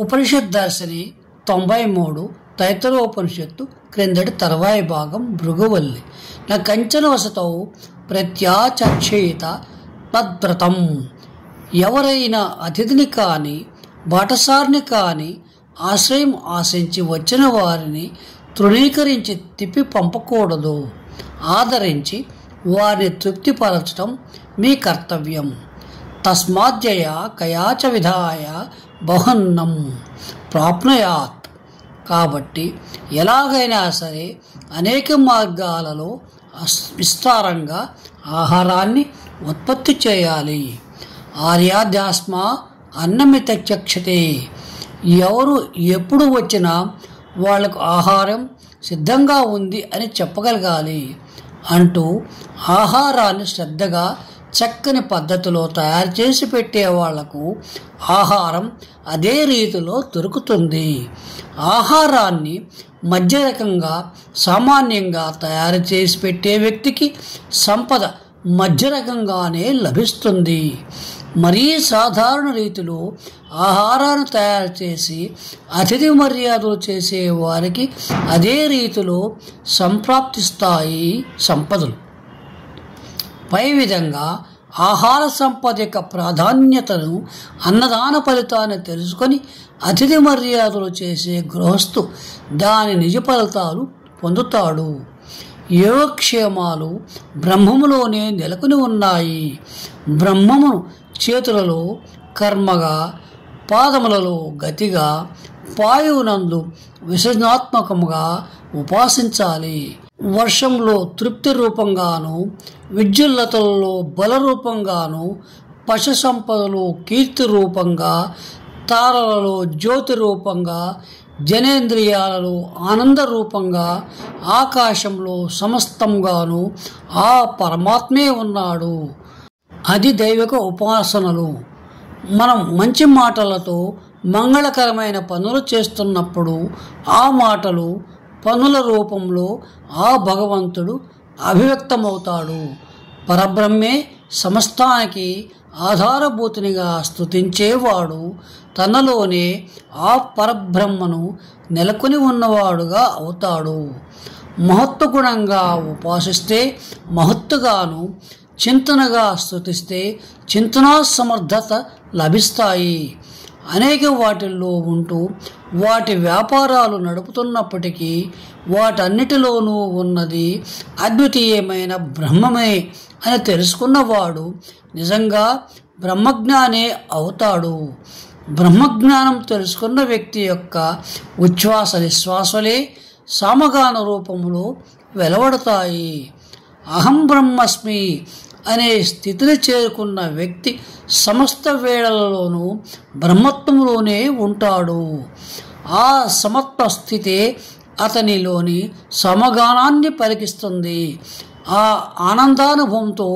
ఉపనిషత్ దర్శిని 93 తైత్తరీయోపనిషత్తు క్రిందటి తర్వాయి భాగం భృగువల్లి న కంచన వసతౌ ప్రత్యాచక్షేత తద్వ్రతం. ఎవరైనా అతిథిని కాని బాటసారిని కాని ఆశ్రయం ఆశించి వచ్చిన వారిని తృణీకరించి తిప్పి పంపకూడదు. ఆదరించి వారిని తృప్తిపరచడం మీ కర్తవ్యం. తస్మాద్యయ కయాచ విధాయ బహన్నం ప్రాప్నుయాత్. కాబట్టి ఎలాగైనా సరే అనేక మార్గాలలో విస్తారంగా ఆహారాన్ని ఉత్పత్తి చేయాలి. ఆర్యాధ్యాస్మా అన్నమితచక్షతే. ఎవరు ఎప్పుడు వచ్చినా వాళ్లకు ఆహారం సిద్ధంగా ఉంది అని చెప్పగలగాలి అంటూ ఆహారాన్ని శ్రద్ధగా చక్కని పద్ధతిలో తయారు చేసి పెట్టే వాళ్లకు ఆహారం అదే రీతిలో దొరుకుతుంది. ఆహారాన్ని మధ్య రకంగా సామాన్యంగా తయారు చేసి పెట్టే వ్యక్తికి సంపద మధ్య రకంగానే లభిస్తుంది. మరీ సాధారణ రీతిలో ఆహారాన్ని తయారు చేసి అతిథి మర్యాదలు చేసే వారికి అదే రీతిలో సంప్రాప్తిస్తాయి సంపదలు. పై విధంగా ఆహార సంపద యొక్క ప్రాధాన్యతను, అన్నదాన ఫలితాన్ని తెలుసుకొని అతిథి మర్యాదలు చేసే గృహస్థు దాని నిజ ఫలితాలు పొందుతాడు. యోగక్షేమాలు బ్రహ్మములోనే నెలకొని ఉన్నాయి. బ్రహ్మమును చేతులలో కర్మగా, పాదములలో గతిగా, పాయువునందు విసర్జనాత్మకముగా ఉపాసించాలి. వర్షంలో తృప్తి రూపంగాను, విద్యుల్లతలలో బల రూపంగాను, పశు సంపదలో కీర్తి రూపంగా, తారలలో జ్యోతి రూపంగా, జనేంద్రియాలలో ఆనంద రూపంగా, ఆకాశంలో సమస్తంగాను ఆ పరమాత్మే ఉన్నాడు. అది దైవిక ఉపాసనలు. మనం మంచి మాటలతో మంగళకరమైన పనులు చేస్తున్నప్పుడు ఆ మాటలు పనుల రూపంలో ఆ భగవంతుడు అభివ్యక్తమవుతాడు. పరబ్రహ్మే సమస్తానికి ఆధారభూతునిగా స్తుతించేవాడు తనలోనే ఆ పరబ్రహ్మను నెలకొని ఉన్నవాడుగా అవుతాడు. మహత్వగుణంగా ఉపాసిస్తే మహత్తుగాను, చింతనగా స్తుతిస్తే చింతనా సమర్థత లభిస్తాయి. అనేక వాటిల్లో ఉంటూ వాటి వ్యాపారాలు నడుపుతున్నప్పటికీ వాటన్నిటిలోనూ ఉన్నది అద్వితీయమైన బ్రహ్మమే అని తెలుసుకున్నవాడు నిజంగా బ్రహ్మజ్ఞానే అవుతాడు. బ్రహ్మజ్ఞానం తెలుసుకున్న వ్యక్తి యొక్క ఉచ్ఛ్వాస నిశ్వాసలే సామగాన రూపంలో వెలువడతాయి. అహం బ్రహ్మస్మి అనే స్థితిని చేరుకున్న వ్యక్తి సమస్త వేళలలోనూ బ్రహ్మత్వంలోనే ఉంటాడు. ఆ సమత్వ స్థితే అతనిలోని సమగానాన్ని పలికిస్తుంది. ఆ ఆనందానుభవంతో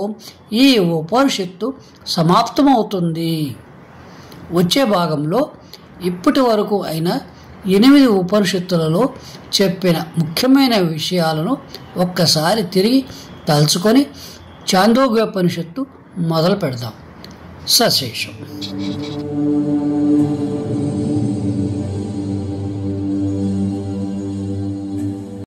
ఈ ఉపనిషత్తు సమాప్తమవుతుంది. వచ్చే భాగంలో ఇప్పటి వరకు అయిన 8 ఉపనిషత్తులలో చెప్పిన ముఖ్యమైన విషయాలను ఒక్కసారి తిరిగి తలుచుకొని ఛాందోగ్యోపనిషత్తు మొదలు పెడదాం. సశేషం.